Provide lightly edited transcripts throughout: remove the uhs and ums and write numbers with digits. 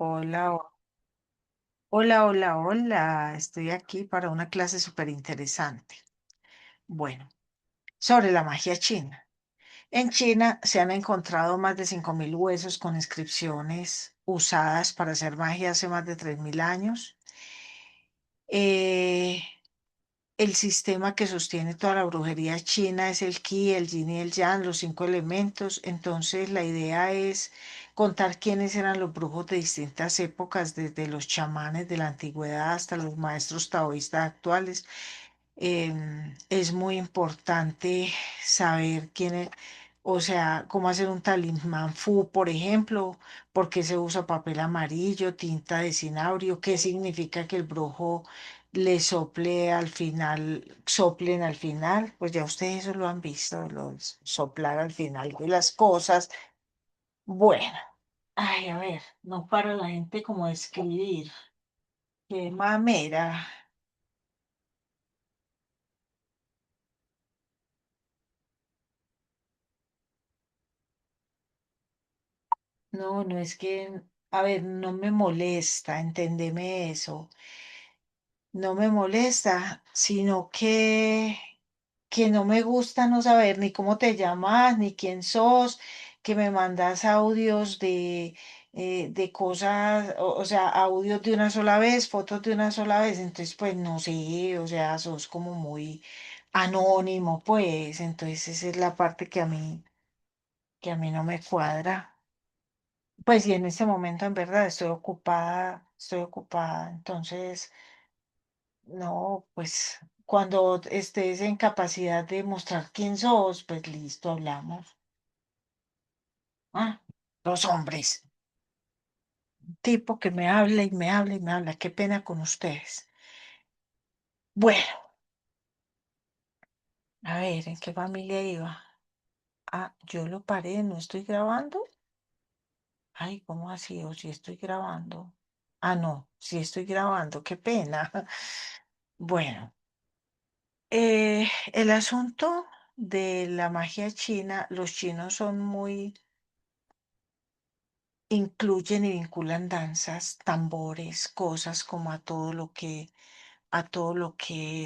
Hola, hola, hola, hola. Estoy aquí para una clase súper interesante. Bueno, sobre la magia china. En China se han encontrado más de 5.000 huesos con inscripciones usadas para hacer magia hace más de 3.000 años. Eh, el sistema que sostiene toda la brujería china es el Qi, el Yin y el Yang, los 5 elementos. Entonces, la idea es contar quiénes eran los brujos de distintas épocas, desde los chamanes de la antigüedad hasta los maestros taoístas actuales. Es muy importante saber quién es, o sea, cómo hacer un talismán fu, por ejemplo, por qué se usa papel amarillo, tinta de cinabrio, qué significa que el brujo le sople al final, soplen al final, pues ya ustedes eso lo han visto, los soplar al final de las cosas. Bueno, ay, a ver, no para la gente como de escribir, qué mamera. No, no es que, a ver, no me molesta, entendeme eso. No me molesta, sino que no me gusta no saber ni cómo te llamas, ni quién sos, que me mandas audios de cosas, o sea, audios de una sola vez, fotos de una sola vez. Entonces, pues no sé, o sea, sos como muy anónimo, pues. Entonces, esa es la parte que a mí no me cuadra. Pues y en este momento en verdad estoy ocupada, entonces no, pues cuando estés en capacidad de mostrar quién sos, pues listo, hablamos. Ah, los hombres, tipo que me habla y me habla y me habla, qué pena con ustedes. Bueno, a ver, ¿en qué familia iba? Ah, yo lo paré, no estoy grabando. Ay, ¿cómo así? O si estoy grabando. Ah, no, si estoy grabando, qué pena. Bueno. El asunto de la magia china, los chinos son muy, incluyen y vinculan danzas, tambores, cosas como a todo lo que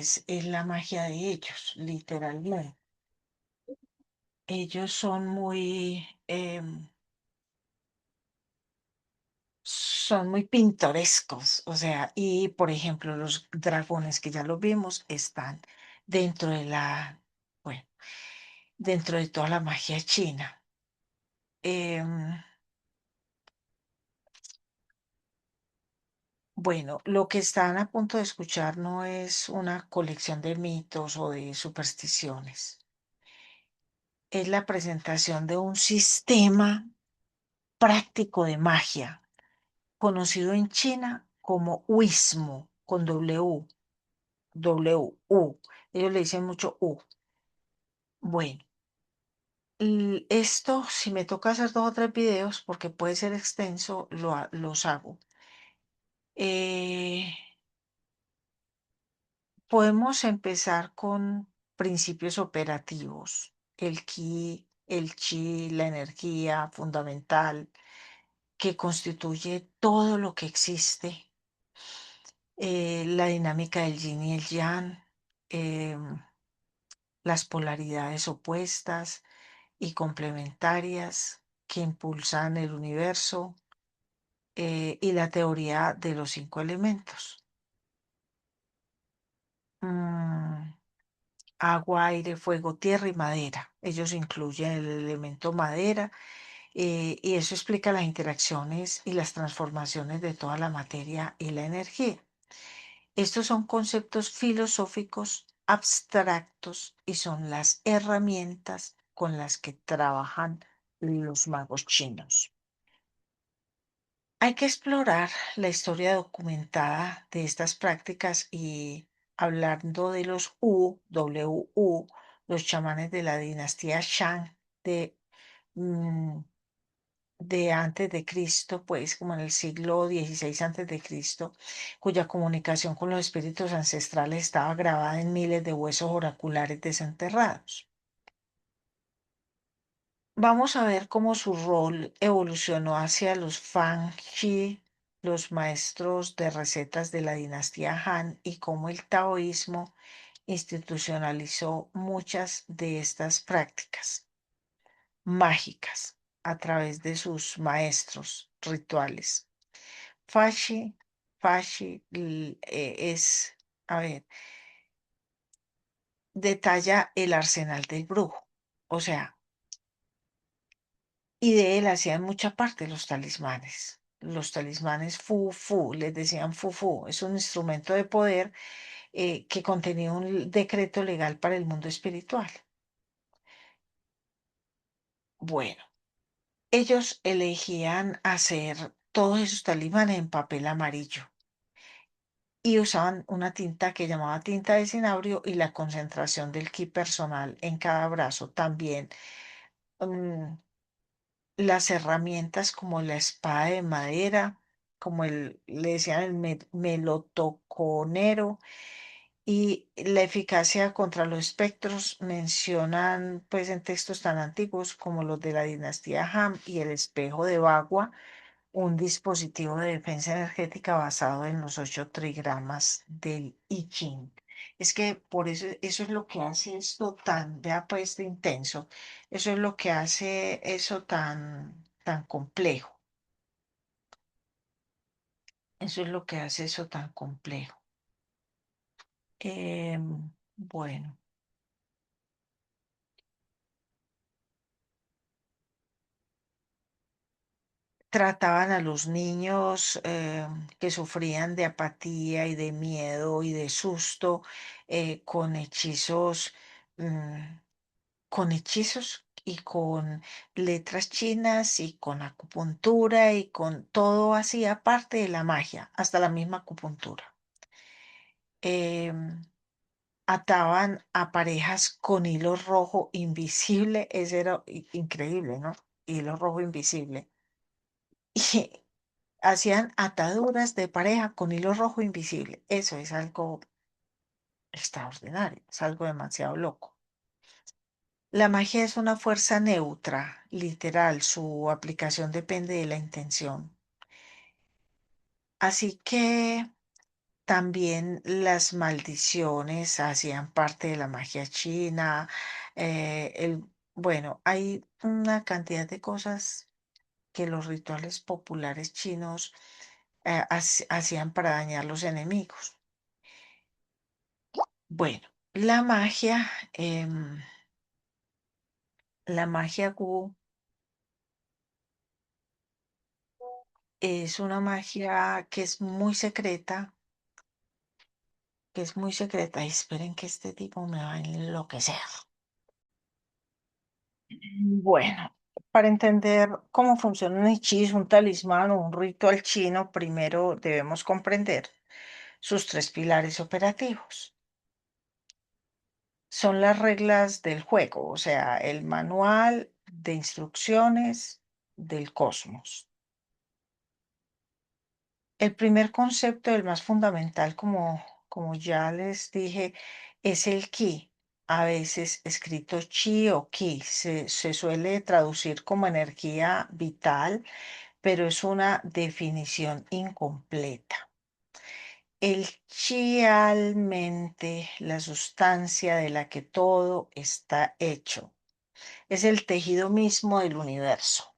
es la magia de ellos, literalmente. Ellos son muy pintorescos, o sea, y por ejemplo, los dragones que ya los vimos están dentro de bueno, dentro de toda la magia china. Em, Bueno, lo que están a punto de escuchar no es una colección de mitos o de supersticiones. Es la presentación de un sistema práctico de magia, conocido en China como Wismo, con W, W, U. Ellos le dicen mucho U. Bueno, esto, si me toca hacer 2 o 3 videos, porque puede ser extenso, los hago. Eh, Podemos empezar con principios operativos, el ki, el chi, la energía fundamental que constituye todo lo que existe, la dinámica del yin y el yang, em, las polaridades opuestas y complementarias que impulsan el universo, y la teoría de los 5 elementos. Mm, agua, aire, fuego, tierra y madera. Ellos incluyen el elemento madera, y eso explica las interacciones y las transformaciones de toda la materia y la energía. Estos son conceptos filosóficos abstractos y son las herramientas con las que trabajan los magos chinos. Hay que explorar la historia documentada de estas prácticas y hablando de los W, los chamanes de la dinastía Shang de, mm, de antes de Cristo, pues como en el siglo XVI antes de Cristo, cuya comunicación con los espíritus ancestrales estaba grabada en miles de huesos oraculares desenterrados. Vamos a ver cómo su rol evolucionó hacia los Fang Shi. los maestros de recetas de la dinastía Han y cómo el taoísmo institucionalizó muchas de estas prácticas mágicas a través de sus maestros rituales. Fashi, es, a ver, detalla el arsenal del brujo, o sea, y de él hacían mucha parte los talismanes. Los talismanes fu fu, les decían fu fu, es un instrumento de poder que contenía un decreto legal para el mundo espiritual. Bueno, ellos elegían hacer todos esos talismanes en papel amarillo y usaban una tinta que llamaba tinta de cinabrio y la concentración del ki personal en cada brazo también. mm, las herramientas como la espada de madera, como le decían el melotoconero, y la eficacia contra los espectros mencionan pues en textos tan antiguos como los de la dinastía Han y el espejo de Bagua, un dispositivo de defensa energética basado en los 8 trigramas del I Ching. Es que por eso, eso es lo que hace esto tan, vea pues de intenso, eso es lo que hace eso tan complejo, eso es lo que hace eso tan complejo. Bueno, trataban a los niños que sufrían de apatía y de miedo y de susto con hechizos. mm, con hechizos y con letras chinas y con acupuntura y con todo así, aparte de la magia, hasta la misma acupuntura. Em, Ataban a parejas con hilo rojo invisible, ese era increíble, ¿no? Hilo rojo invisible. Y hacían ataduras de pareja con hilo rojo invisible. Eso es algo extraordinario, es algo demasiado loco. La magia es una fuerza neutra, literal, su aplicación depende de la intención. Así que también las maldiciones hacían parte de la magia china. Bueno, hay una cantidad de cosas que los rituales populares chinos hacían para dañar los enemigos. Bueno, la magia, la magia Wu es una magia que es muy secreta, y esperen que este tipo me va a enloquecer. Bueno, para entender cómo funciona un hechizo, un talismán o un ritual chino, primero debemos comprender sus 3 pilares operativos. Son las reglas del juego, o sea, el manual de instrucciones del cosmos. El primer concepto, el más fundamental, como ya les dije, es el ki. A veces escrito chi o ki. Se suele traducir como energía vital, pero es una definición incompleta. El chi realmente la sustancia de la que todo está hecho. Es el tejido mismo del universo.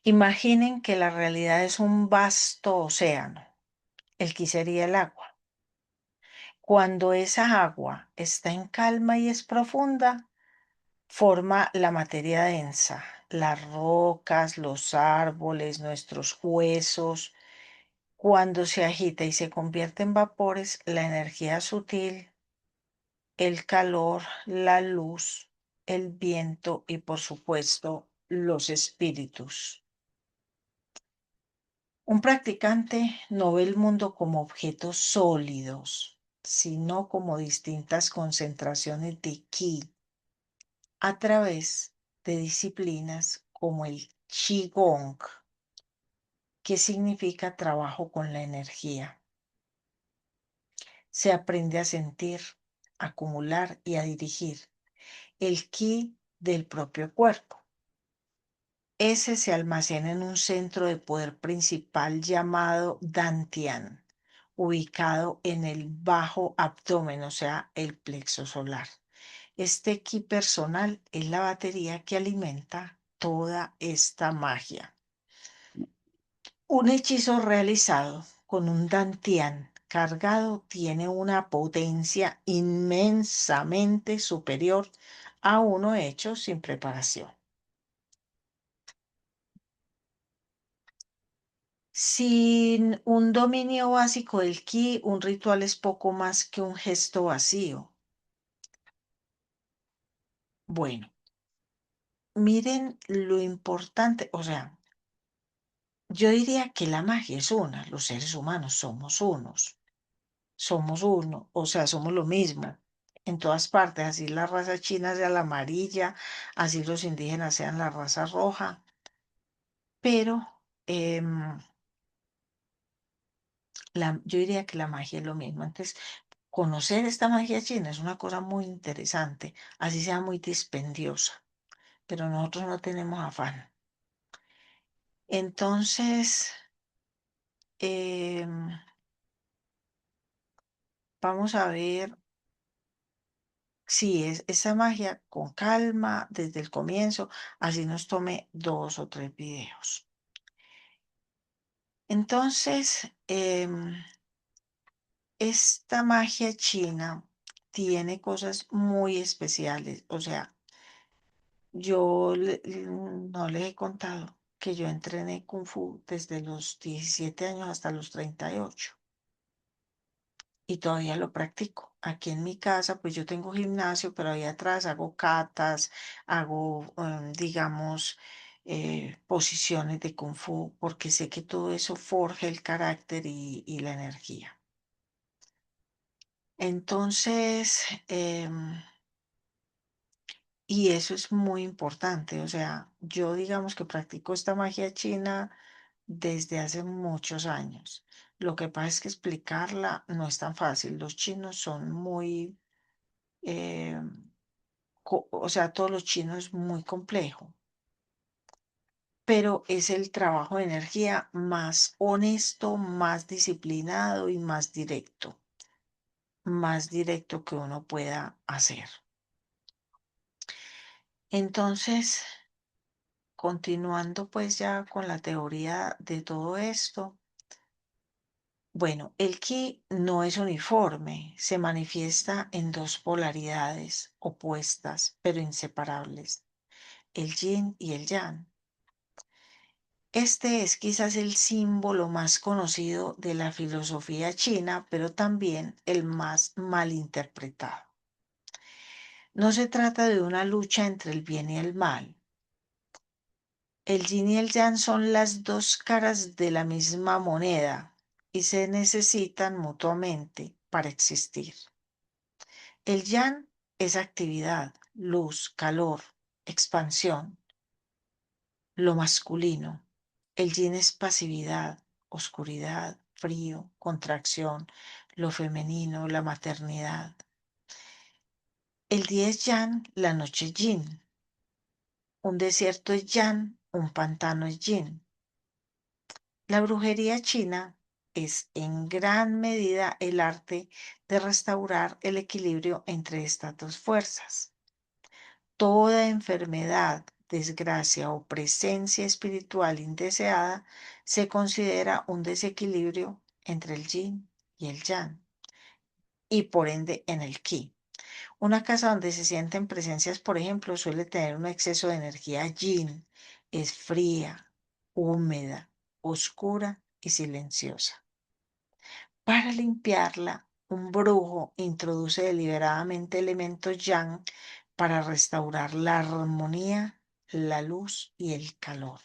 Imaginen que la realidad es un vasto océano. El ki sería el agua. Cuando esa agua está en calma y es profunda, forma la materia densa, las rocas, los árboles, nuestros huesos. Cuando se agita y se convierte en vapores, la energía sutil, el calor, la luz, el viento y por supuesto los espíritus. Un practicante no ve el mundo como objetos sólidos, sino como distintas concentraciones de ki a través de disciplinas como el Qigong, que significa trabajo con la energía. Se aprende a sentir, acumular y a dirigir el ki del propio cuerpo. Ese se almacena en un centro de poder principal llamado Dantian, ubicado en el bajo abdomen, o sea, el plexo solar. Este ki personal es la batería que alimenta toda esta magia. Un hechizo realizado con un dantian cargado tiene una potencia inmensamente superior a uno hecho sin preparación. Sin un dominio básico del ki, un ritual es poco más que un gesto vacío. Bueno, miren lo importante, o sea, yo diría que la magia es una, los seres humanos somos uno, o sea, somos lo mismo en todas partes, así la raza china sea la amarilla, así los indígenas sean la raza roja, pero yo diría que la magia es lo mismo. Entonces, conocer esta magia china es una cosa muy interesante, así sea muy dispendiosa, pero nosotros no tenemos afán. Entonces, em, vamos a ver si es esa magia con calma desde el comienzo, así nos tome 2 o 3 videos. Entonces, esta magia china tiene cosas muy especiales. O sea, no les he contado que yo entrené Kung Fu desde los 17 años hasta los 38 y todavía lo practico. Aquí en mi casa, pues yo tengo gimnasio, pero ahí atrás hago katas, hago, digamos, posiciones de Kung Fu, porque sé que todo eso forja el carácter y la energía. Entonces, y eso es muy importante. O sea, yo digamos que practico esta magia china desde hace muchos años. Lo que pasa es que explicarla no es tan fácil. Los chinos son muy, eh, o sea, todos los chinos es muy complejo, pero es el trabajo de energía más honesto, más disciplinado y más directo que uno pueda hacer. Entonces, continuando pues ya con la teoría de todo esto, bueno, el ki no es uniforme, se manifiesta en 2 polaridades opuestas pero inseparables, el yin y el yang. Este es quizás el símbolo más conocido de la filosofía china, pero también el más malinterpretado. No se trata de una lucha entre el bien y el mal. El yin y el yang son las 2 caras de la misma moneda y se necesitan mutuamente para existir. El yang es actividad, luz, calor, expansión, lo masculino. El yin es pasividad, oscuridad, frío, contracción, lo femenino, la maternidad. El día es yang, la noche es yin. Un desierto es yang, un pantano es yin. La brujería china es en gran medida el arte de restaurar el equilibrio entre estas 2 fuerzas. Toda enfermedad, desgracia o presencia espiritual indeseada se considera un desequilibrio entre el yin y el yang y por ende en el ki. Una casa donde se sienten presencias, por ejemplo, suele tener un exceso de energía yin. Es fría, húmeda, oscura y silenciosa. Para limpiarla, un brujo introduce deliberadamente elementos yang para restaurar la armonía, la luz y el calor.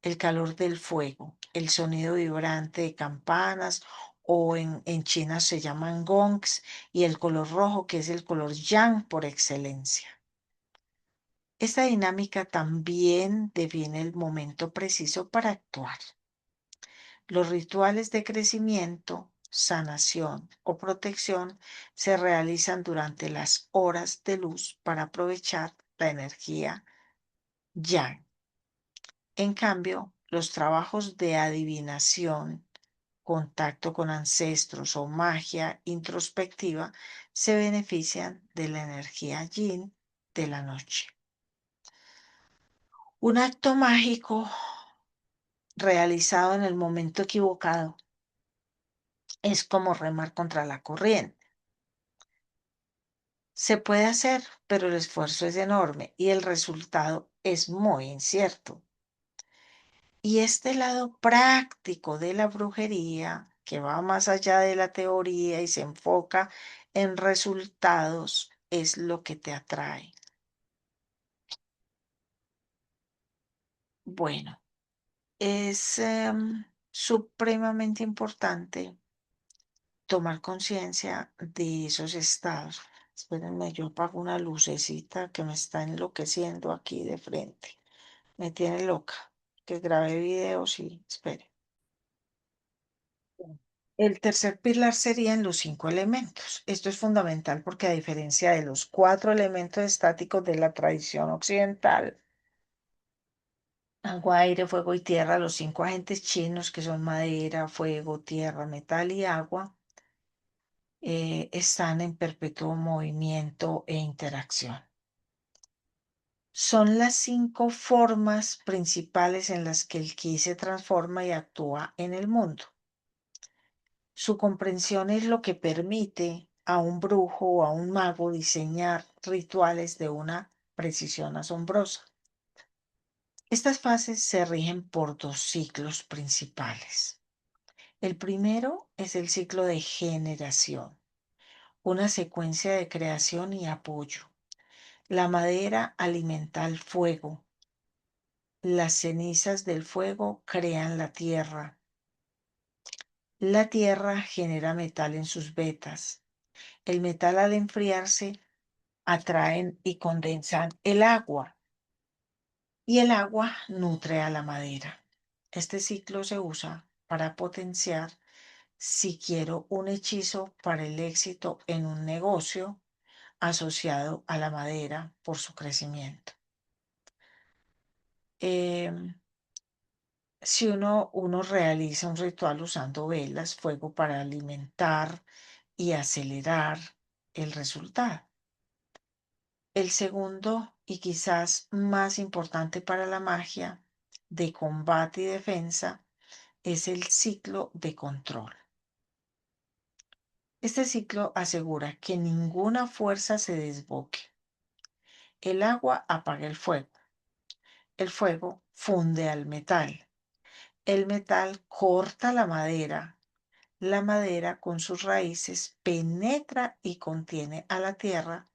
El calor del fuego, el sonido vibrante de campanas o en China se llaman gongs y el color rojo que es el color yang por excelencia. Esta dinámica también define el momento preciso para actuar. Los rituales de crecimiento, sanación o protección se realizan durante las horas de luz para aprovechar la energía yang. En cambio, los trabajos de adivinación, contacto con ancestros o magia introspectiva se benefician de la energía yin de la noche. Un acto mágico realizado en el momento equivocado es como remar contra la corriente. Se puede hacer, pero el esfuerzo es enorme y el resultado es muy incierto. Y este lado práctico de la brujería, que va más allá de la teoría y se enfoca en resultados, es lo que te atrae. Bueno, es supremamente importante tomar conciencia de esos estados. Espérenme, yo apago una lucecita que me está enloqueciendo aquí de frente. Me tiene loca. Que grabé videos y espere. El tercer pilar serían los 5 elementos. Esto es fundamental porque a diferencia de los 4 elementos estáticos de la tradición occidental, agua, aire, fuego y tierra, los 5 agentes chinos que son madera, fuego, tierra, metal y agua, están en perpetuo movimiento e interacción. Son las 5 formas principales en las que el ki se transforma y actúa en el mundo. Su comprensión es lo que permite a un brujo o a un mago diseñar rituales de una precisión asombrosa. Estas fases se rigen por 2 ciclos principales. El primero es el ciclo de generación, una secuencia de creación y apoyo. La madera alimenta al fuego. Las cenizas del fuego crean la tierra. La tierra genera metal en sus vetas. El metal al enfriarse atraen y condensan el agua y el agua nutre a la madera. Este ciclo se usa para potenciar si quiero un hechizo para el éxito en un negocio asociado a la madera por su crecimiento. Em, si uno realiza un ritual usando velas, fuego para alimentar y acelerar el resultado. El segundo, y quizás más importante para la magia de combate y defensa, es el ciclo de control. Este ciclo asegura que ninguna fuerza se desboque. El agua apaga el fuego funde al metal, el metal corta la madera con sus raíces penetra y contiene a la tierra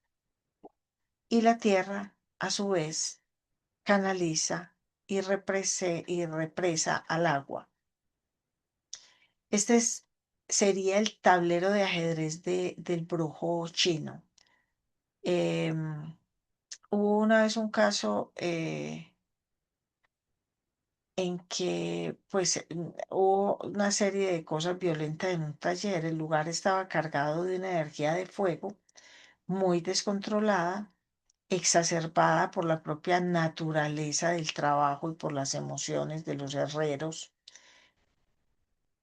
y la tierra, a su vez, canaliza y represa al agua. Sería el tablero de ajedrez del brujo chino. Em, Hubo una vez un caso en que pues hubo una serie de cosas violentas en un taller. El lugar estaba cargado de una energía de fuego muy descontrolada, exacerbada por la propia naturaleza del trabajo y por las emociones de los herreros.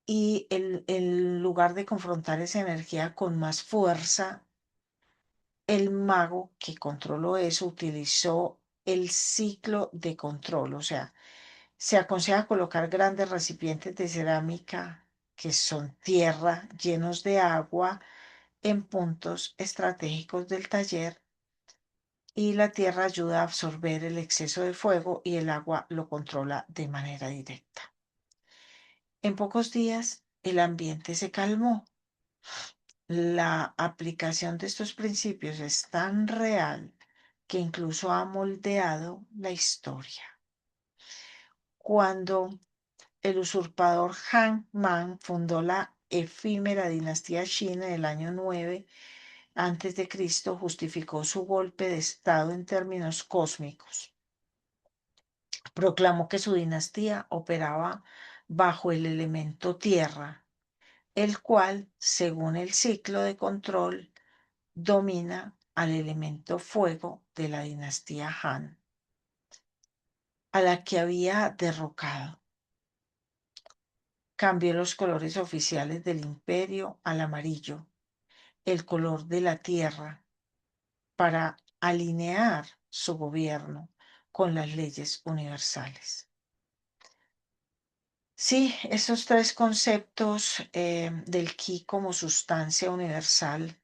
Y en lugar de confrontar esa energía con más fuerza, el mago que controló eso utilizó el ciclo de control. O sea, se aconseja colocar grandes recipientes de cerámica que son tierra llenos de agua en puntos estratégicos del taller, y la tierra ayuda a absorber el exceso de fuego y el agua lo controla de manera directa. En pocos días el ambiente se calmó. La aplicación de estos principios es tan real que incluso ha moldeado la historia. Cuando el usurpador Han Man fundó la efímera dinastía Qin en el año 9 antes de Cristo, justificó su golpe de estado en términos cósmicos. Proclamó que su dinastía operaba bajo el elemento tierra, el cual, según el ciclo de control, domina al elemento fuego de la dinastía Han. a la que había derrocado. Cambió los colores oficiales del imperio al amarillo, el color de la tierra, para alinear su gobierno con las leyes universales. Sí, esos tres conceptos del ki como sustancia universal,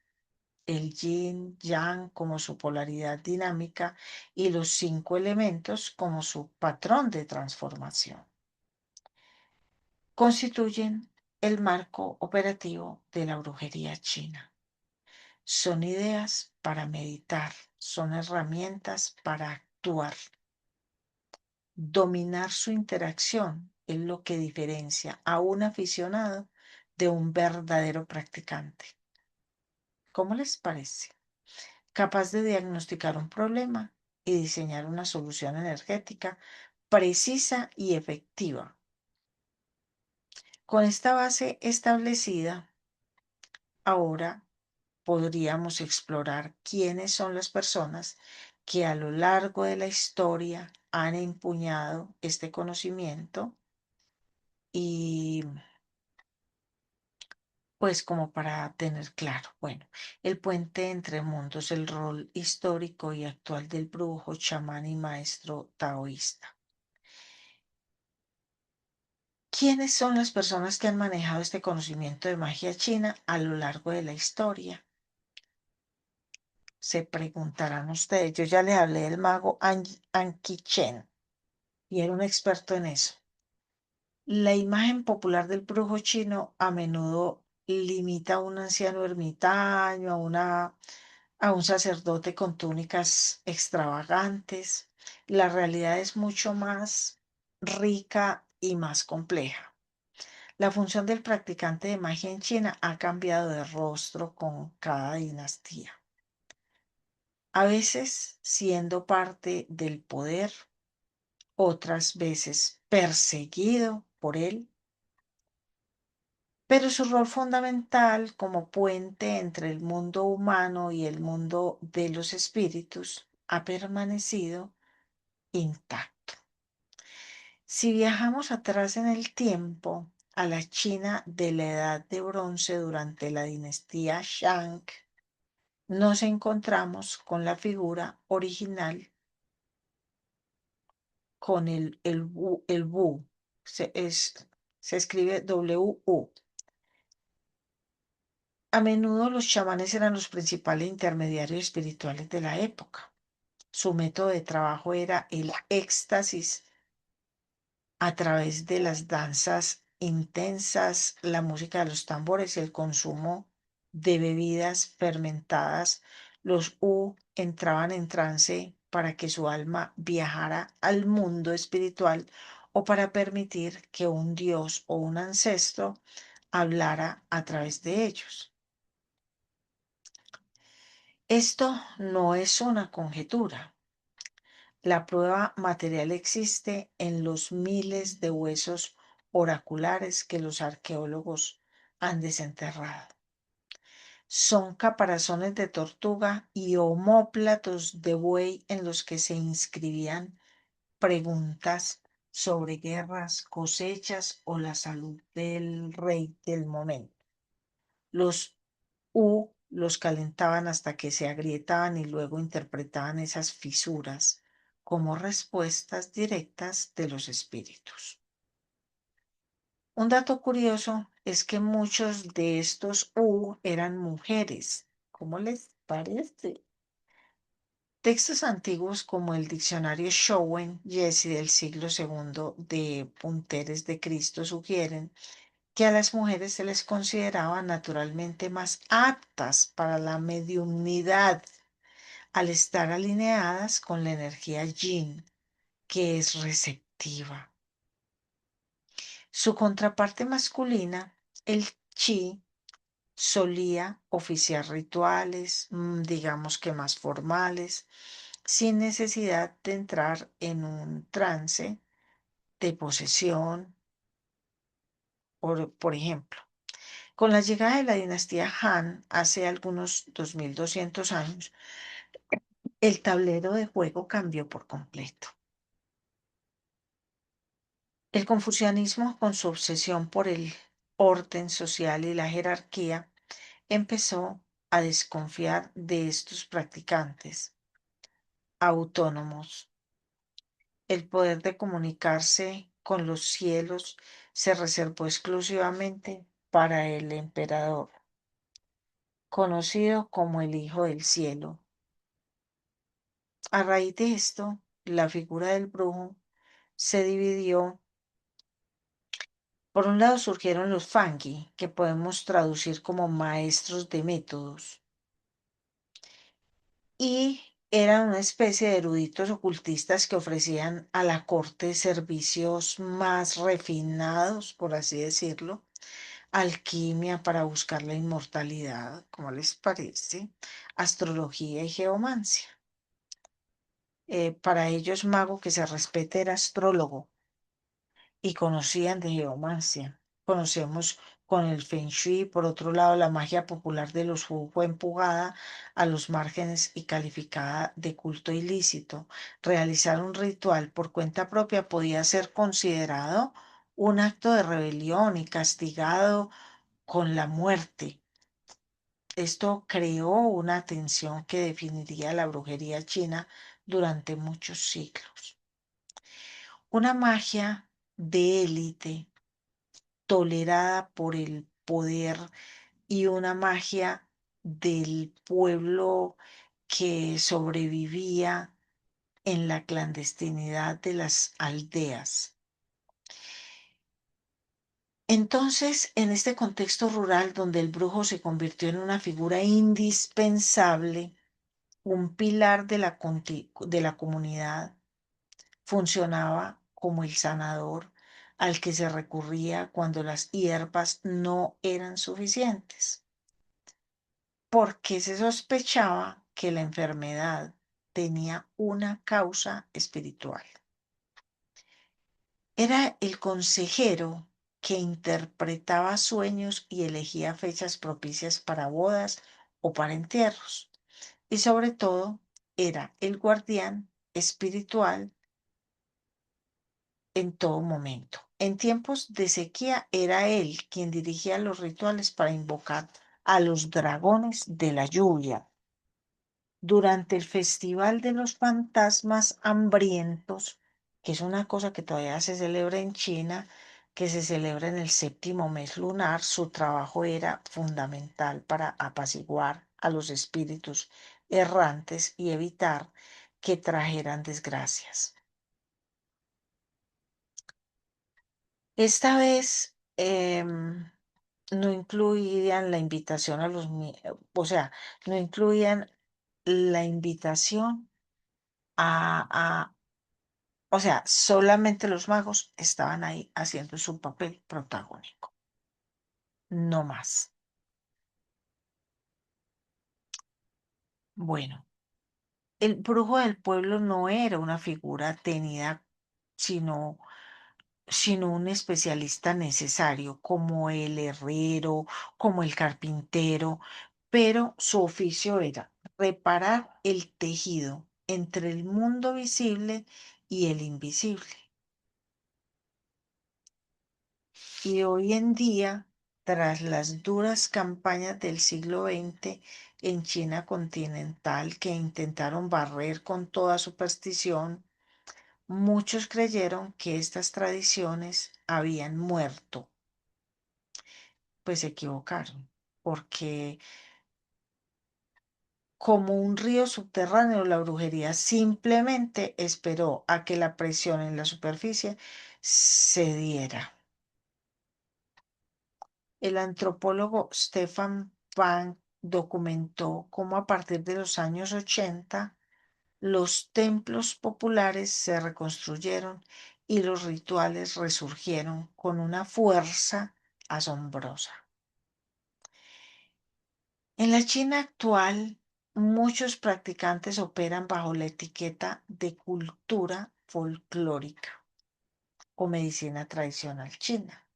el yin, yang como su polaridad dinámica y los cinco elementos como su patrón de transformación, constituyen el marco operativo de la brujería china. Son ideas para meditar, son herramientas para actuar. Dominar su interacción es lo que diferencia a un aficionado de un verdadero practicante. ¿Cómo les parece? Capaz de diagnosticar un problema y diseñar una solución energética precisa y efectiva. Con esta base establecida, ahora podríamos explorar quiénes son las personas que a lo largo de la historia han empuñado este conocimiento y pues como para tener claro, bueno, el puente entre mundos, el rol histórico y actual del brujo, chamán y maestro taoísta. ¿Quiénes son las personas que han manejado este conocimiento de magia china a lo largo de la historia? Se preguntarán ustedes. Yo ya les hablé del mago Anki Chen y era un experto en eso. La imagen popular del brujo chino a menudo limita a un anciano ermitaño, a un sacerdote con túnicas extravagantes. La realidad es mucho más rica y más compleja. La función del practicante de magia en China ha cambiado de rostro con cada dinastía. A veces siendo parte del poder, otras veces perseguido por él, pero su rol fundamental como puente entre el mundo humano y el mundo de los espíritus ha permanecido intacto. Si viajamos atrás en el tiempo a la China de la Edad de Bronce durante la dinastía Shang, nos encontramos con la figura original, con el Wu. Se escribe W-U. A menudo los chamanes eran los principales intermediarios espirituales de la época. Su método de trabajo era el éxtasis a través de las danzas intensas, la música de los tambores y el consumo de bebidas fermentadas. Los entraban en trance para que su alma viajara al mundo espiritual o para permitir que un dios o un ancestro hablara a través de ellos. Esto no es una conjetura. La prueba material existe en los miles de huesos oraculares que los arqueólogos han desenterrado. Son caparazones de tortuga y omóplatos de buey en los que se inscribían preguntas sobre guerras, cosechas o la salud del rey del momento. Los los calentaban hasta que se agrietaban y luego interpretaban esas fisuras como respuestas directas de los espíritus. Un dato curioso es que muchos de estos eran mujeres. ¿Cómo les parece? Textos antiguos como el diccionario Showen Jesse del siglo segundo de Punteres de Cristo sugieren que a las mujeres se les consideraba naturalmente más aptas para la mediunidad al estar alineadas con la energía yin, que es receptiva. Su contraparte masculina, el chi, solía oficiar rituales, digamos que más formales, sin necesidad de entrar en un trance de posesión, por ejemplo. Con la llegada de la dinastía Han hace algunos 2200 años, el tablero de juego cambió por completo. El confucianismo, con su obsesión por el orden social y la jerarquía, empezó a desconfiar de estos practicantes autónomos. El poder de comunicarse con los cielos se reservó exclusivamente para el emperador, conocido como el Hijo del Cielo. A raíz de esto, la figura del brujo se dividió. Por un lado surgieron los Fangi, que podemos traducir como maestros de métodos, y eran una especie de eruditos ocultistas que ofrecían a la corte servicios más refinados, por así decirlo, alquimia para buscar la inmortalidad, ¿cómo les parece? Astrología y geomancia. Para ellos, mago que se respete era astrólogo y conocían de geomancia. Conocemos con el Feng Shui, por otro lado, la magia popular de los Wu fue empujada a los márgenes y calificada de culto ilícito. Realizar un ritual por cuenta propia podía ser considerado un acto de rebelión y castigado con la muerte. Esto creó una tensión que definiría la brujería china durante muchos siglos. Una magia de élite tolerada por el poder y una magia del pueblo que sobrevivía en la clandestinidad de las aldeas. Entonces, en este contexto rural donde el brujo se convirtió en una figura indispensable, un pilar de la comunidad, funcionaba como el sanador al que se recurría cuando las hierbas no eran suficientes, porque se sospechaba que la enfermedad tenía una causa espiritual. Era el consejero que interpretaba sueños y elegía fechas propicias para bodas o para entierros. Y sobre todo, era el guardián espiritual en todo momento. En tiempos de sequía era él quien dirigía los rituales para invocar a los dragones de la lluvia. Durante el Festival de los Fantasmas Hambrientos, que es una cosa que todavía se celebra en China, que se celebra en el séptimo mes lunar, su trabajo era fundamental para apaciguar a los espíritus errantes y evitar que trajeran desgracias. Esta vez no incluían la invitación a los, o sea, no incluían la invitación a, o sea, solamente los magos estaban ahí haciendo su papel protagónico, no más. Bueno, el brujo del pueblo no era una figura tenida, sino un especialista necesario, como el herrero, como el carpintero, pero su oficio era reparar el tejido entre el mundo visible y el invisible. Y hoy en día, tras las duras campañas del siglo XX en China continental que intentaron barrer con toda superstición, muchos creyeron que estas tradiciones habían muerto. Pues se equivocaron, porque como un río subterráneo, la brujería simplemente esperó a que la presión en la superficie cediera. El antropólogo Stefan Fang documentó cómo a partir de los años 80 los templos populares se reconstruyeron y los rituales resurgieron con una fuerza asombrosa. En la China actual, muchos practicantes operan bajo la etiqueta de cultura folclórica o medicina tradicional china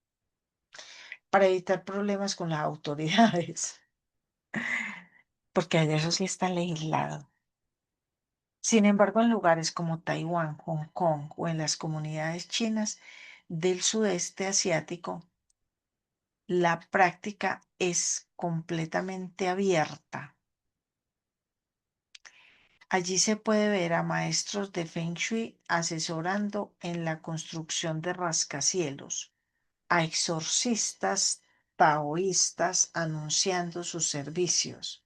para evitar problemas con las autoridades, porque allá eso sí está legislado. Sin embargo, en lugares como Taiwán, Hong Kong o en las comunidades chinas, del sudeste asiático, la práctica es completamente abierta. Allí se puede ver a maestros de Feng Shui asesorando en la construcción de rascacielos, a exorcistas taoístas anunciando sus servicios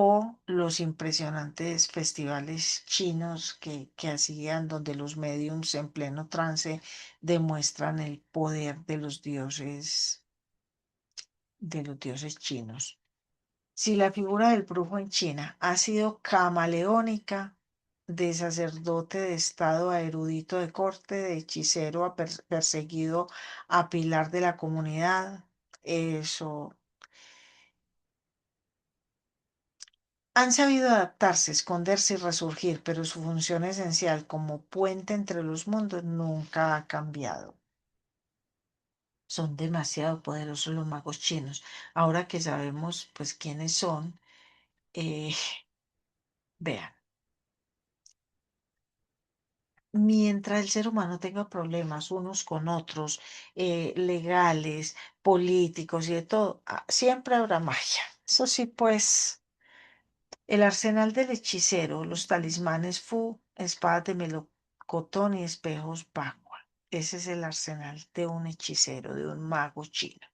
o los impresionantes festivales chinos que hacían donde los médiums en pleno trance demuestran el poder de los dioses chinos. Si la figura del brujo en China ha sido camaleónica, de sacerdote de estado a erudito de corte, de hechicero a perseguido a pilar de la comunidad, eso. Han sabido adaptarse, esconderse y resurgir, pero su función esencial como puente entre los mundos nunca ha cambiado. Son demasiado poderosos los magos chinos. Ahora que sabemos, pues, quiénes son, eh, vean. Mientras el ser humano tenga problemas unos con otros, legales, políticos y de todo, siempre habrá magia. Eso sí, pues, el arsenal del hechicero, los talismanes Fu, espadas de melocotón y espejos Bagua. Ese es el arsenal de un hechicero, de un mago chino.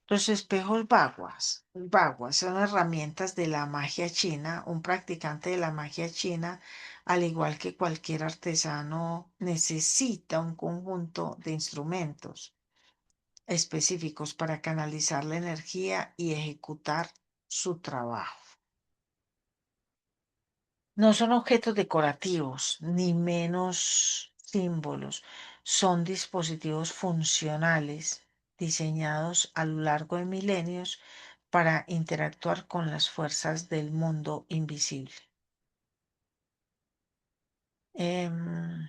Los espejos baguas son herramientas de la magia china. Un practicante de la magia china, al igual que cualquier artesano, necesita un conjunto de instrumentos específicos para canalizar la energía y ejecutar su trabajo. No son objetos decorativos, ni menos símbolos. Son dispositivos funcionales diseñados a lo largo de milenios para interactuar con las fuerzas del mundo invisible. Em,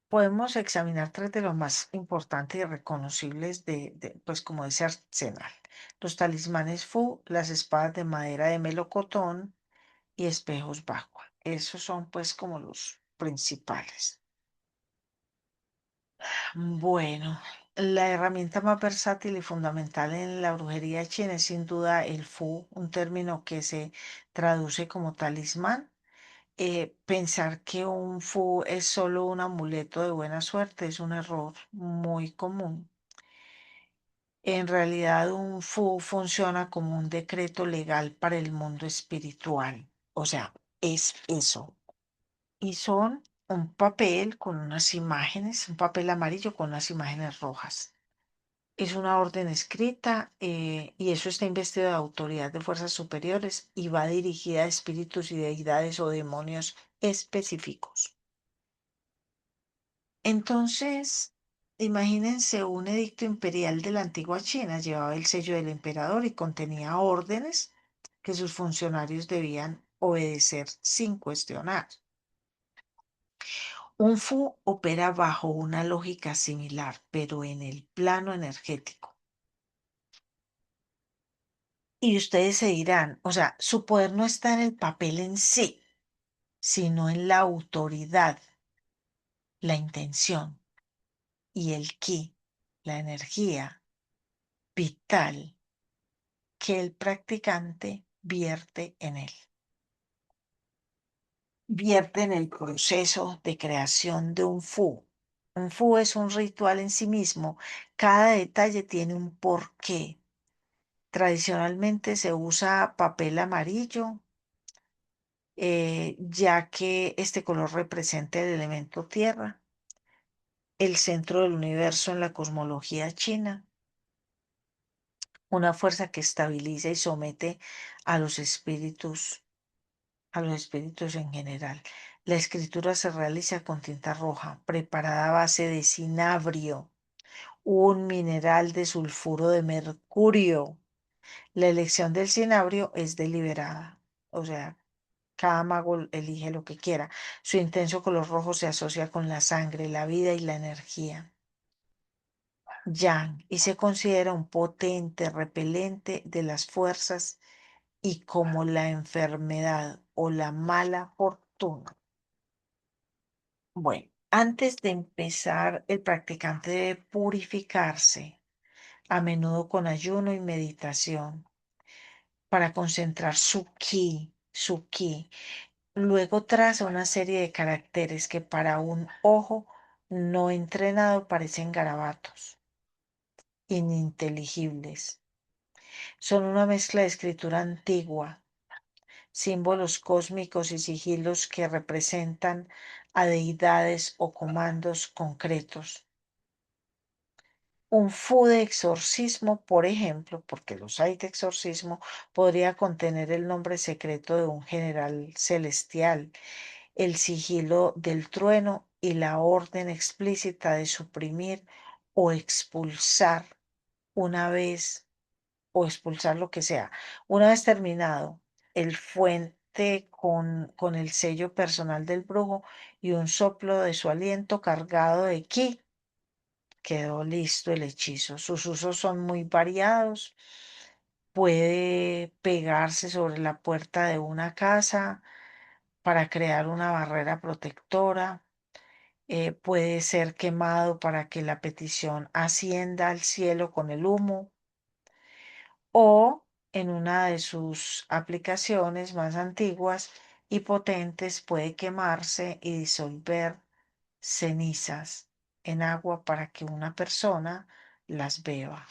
Podemos examinar tres de los más importantes y reconocibles pues como de ese arsenal. Los talismanes Fu, las espadas de madera de melocotón y espejos Bagua. Esos son pues como los principales. Bueno, la herramienta más versátil y fundamental en la brujería china es sin duda el Fu, un término que se traduce como talismán. Pensar que un Fu es solo un amuleto de buena suerte es un error muy común. En realidad, un Fu funciona como un decreto legal para el mundo espiritual. O sea, es eso. Y son un papel con unas imágenes, un papel amarillo con unas imágenes rojas. Es una orden escrita y eso está investido de autoridad de fuerzas superiores y va dirigida a espíritus y deidades o demonios específicos. Entonces, imagínense un edicto imperial de la antigua China, llevaba el sello del emperador y contenía órdenes que sus funcionarios debían obedecer sin cuestionar. Un Fu opera bajo una lógica similar, pero en el plano energético. Y ustedes se dirán, o sea, su poder no está en el papel en sí, sino en la autoridad, la intención y el ki, la energía vital que el practicante vierte en él. Vierte en el proceso de creación de un Fu. Un Fu es un ritual en sí mismo. Cada detalle tiene un porqué. Tradicionalmente se usa papel amarillo, ya que este color representa el elemento tierra, el centro del universo en la cosmología china, una fuerza que estabiliza y somete a los espíritus, a los espíritus en general. La escritura se realiza con tinta roja, preparada a base de cinabrio, un mineral de sulfuro de mercurio. La elección del cinabrio es deliberada, o sea, cada mago elige lo que quiera. Su intenso color rojo se asocia con la sangre, la vida y la energía. Yang y se considera un potente repelente de las fuerzas y como la enfermedad o la mala fortuna. Bueno, Antes de empezar, el practicante debe purificarse, a menudo con ayuno y meditación, para concentrar su ki. Luego traza una serie de caracteres que para un ojo no entrenado parecen garabatos, ininteligibles. Son una mezcla de escritura antigua, símbolos cósmicos y sigilos que representan a deidades o comandos concretos. Un fu de exorcismo, por ejemplo, porque los hay de exorcismo, podría contener el nombre secreto de un general celestial, el sigilo del trueno y la orden explícita de suprimir o expulsar una vez, o expulsar lo que sea. Una vez terminado, el fuente con el sello personal del brujo y un soplo de su aliento cargado de ki, quedó listo el hechizo. Sus usos son muy variados. Puede pegarse sobre la puerta de una casa para crear una barrera protectora. Puede ser quemado para que la petición ascienda al cielo con el humo, o en una de sus aplicaciones más antiguas y potentes puede quemarse y disolver cenizas en agua para que una persona las beba.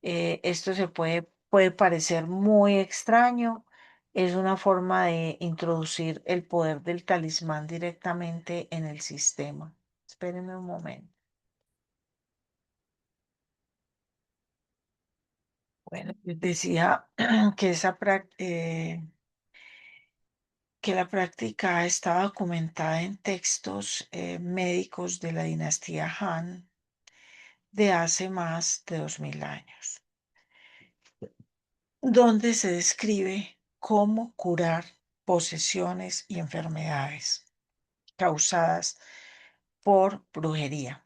Esto puede parecer muy extraño. Es una forma de introducir el poder del talismán directamente en el sistema. Espérenme un momento. Bueno, les decía que que la práctica está documentada en textos médicos de la dinastía Han de hace más de 2000 años, donde se describe cómo curar posesiones y enfermedades causadas por brujería.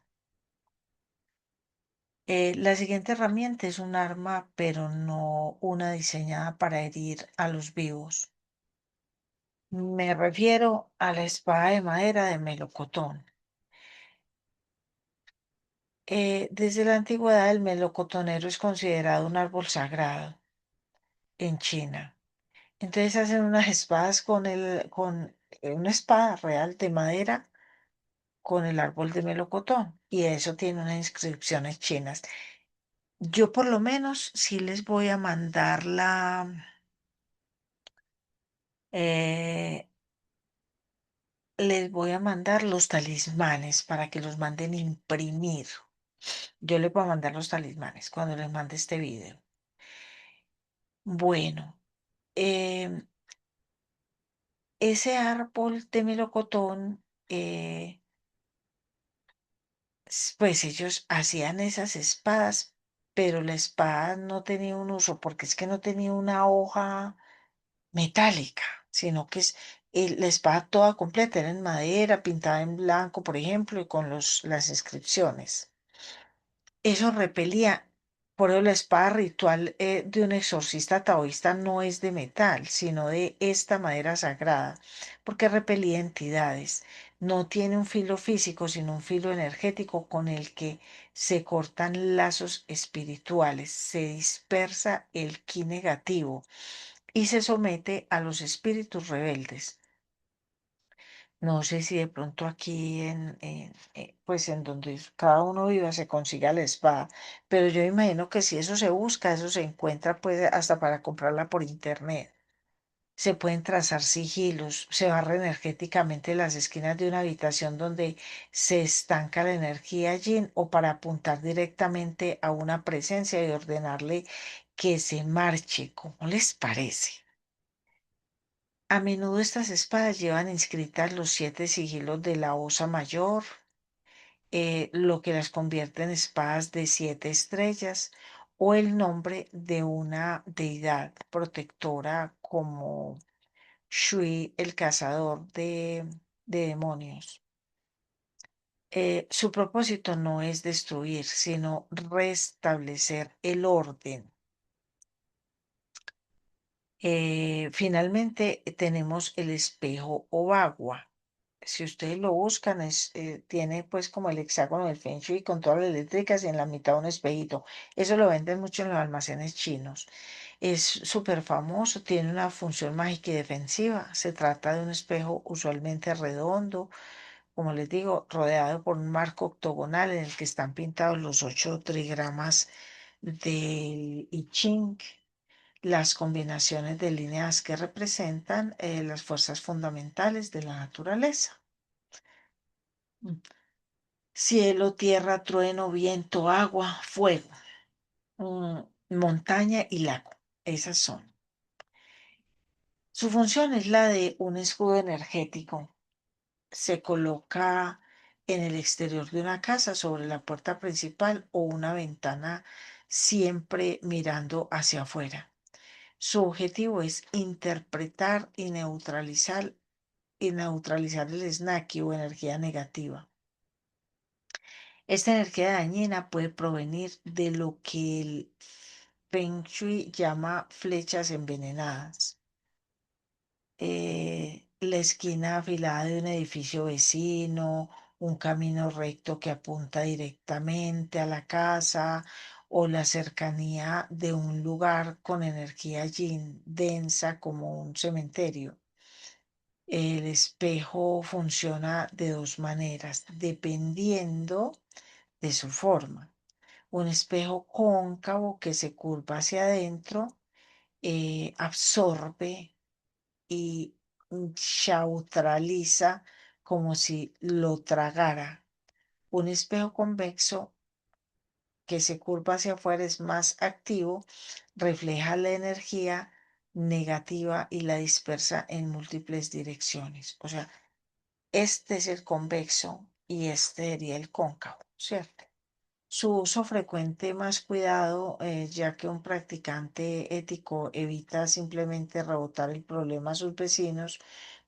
La siguiente herramienta es un arma, pero no una diseñada para herir a los vivos. Me refiero a la espada de madera de melocotón. Desde la antigüedad, el melocotonero es considerado un árbol sagrado en China. Entonces hacen unas espadas con una espada real de madera con el árbol de melocotón. Y eso tiene unas inscripciones chinas. Yo por lo menos sí les voy a mandar eh, les voy a mandar los talismanes para que los manden imprimir. Yo les voy a mandar los talismanes cuando les mande este video. Bueno, em, ese árbol de melocotón, pues ellos hacían esas espadas, pero la espada no tenía un uso porque es que no tenía una hoja metálica, sino que la espada toda completa, era en madera, pintada en blanco, por ejemplo, y con las inscripciones. Eso repelía. Por eso la espada ritual de un exorcista taoísta no es de metal, sino de esta madera sagrada, porque repelía entidades. No tiene un filo físico, sino un filo energético con el que se cortan lazos espirituales, se dispersa el ki negativo y se somete a los espíritus rebeldes. No sé si de pronto aquí pues en donde cada uno viva se consiga la espada, pero yo imagino que si eso se busca, eso se encuentra pues hasta para comprarla por internet. Se pueden trazar sigilos, se barra energéticamente las esquinas de una habitación donde se estanca la energía yin, o para apuntar directamente a una presencia y ordenarle que se marche. ¿Cómo les parece? A menudo estas espadas llevan inscritas los 7 sigilos de la Osa Mayor, lo que las convierte en espadas de 7 estrellas, o el nombre de una deidad protectora como Shui, el cazador de demonios. Su propósito no es destruir, sino restablecer el orden. Finalmente tenemos el espejo o bagua. si ustedes lo buscan, tiene pues como el hexágono del Feng Shui con todas las eléctricas y en la mitad un espejito. Eso lo venden mucho en los almacenes chinos. Es súper famoso, tiene una función mágica y defensiva. Se trata de un espejo usualmente redondo, como les digo, rodeado por un marco octogonal en el que están pintados los 8 trigramas del I Ching, las combinaciones de líneas que representan las fuerzas fundamentales de la naturaleza. Mm. Cielo, tierra, trueno, viento, agua, fuego, mm, montaña y lago. Esas son. Su función es la de un escudo energético. Se coloca en el exterior de una casa, sobre la puerta principal o una ventana, siempre mirando hacia afuera. Su objetivo es interpretar y neutralizar el snacky o energía negativa. Esta energía dañina puede provenir de lo que el Feng Shui llama flechas envenenadas. La esquina afilada de un edificio vecino, un camino recto que apunta directamente a la casa o la cercanía de un lugar con energía yin densa como un cementerio. El espejo funciona de dos maneras, dependiendo de su forma. Un espejo cóncavo que se curva hacia adentro absorbe y neutraliza como si lo tragara. Un espejo convexo que se curva hacia afuera es más activo, refleja la energía negativa y la dispersa en múltiples direcciones. O sea, este es el convexo y este sería el cóncavo, ¿cierto? Su uso frecuente más cuidado, ya que un practicante ético evita simplemente rebotar el problema a sus vecinos.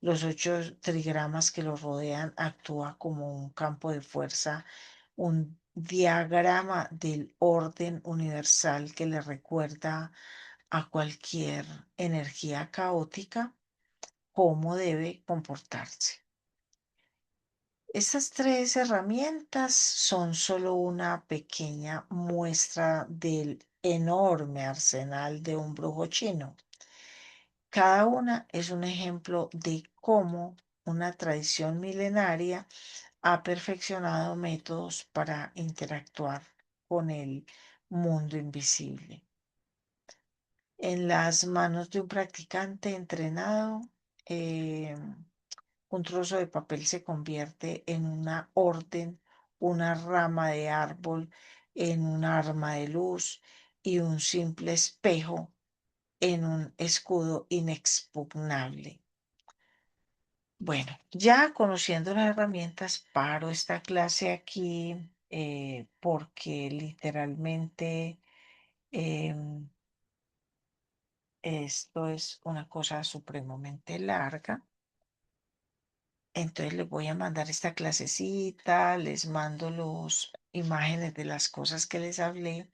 Los 8 trigramas que los rodean actúa como un campo de fuerza, un diagrama del orden universal que le recuerda a cualquier energía caótica cómo debe comportarse. Estas 3 herramientas son solo una pequeña muestra del enorme arsenal de un brujo chino. Cada una es un ejemplo de cómo una tradición milenaria ha perfeccionado métodos para interactuar con el mundo invisible. En las manos de un practicante entrenado, eh, un trozo de papel se convierte en una orden, una rama de árbol, en un arma de luz y un simple espejo en un escudo inexpugnable. Bueno, ya conociendo las herramientas, paro esta clase aquí porque literalmente em, esto es una cosa supremamente larga. Entonces les voy a mandar esta clasecita, les mando las imágenes de las cosas que les hablé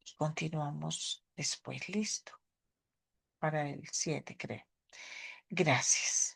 y continuamos después. Listo, para el 7 creo. Gracias.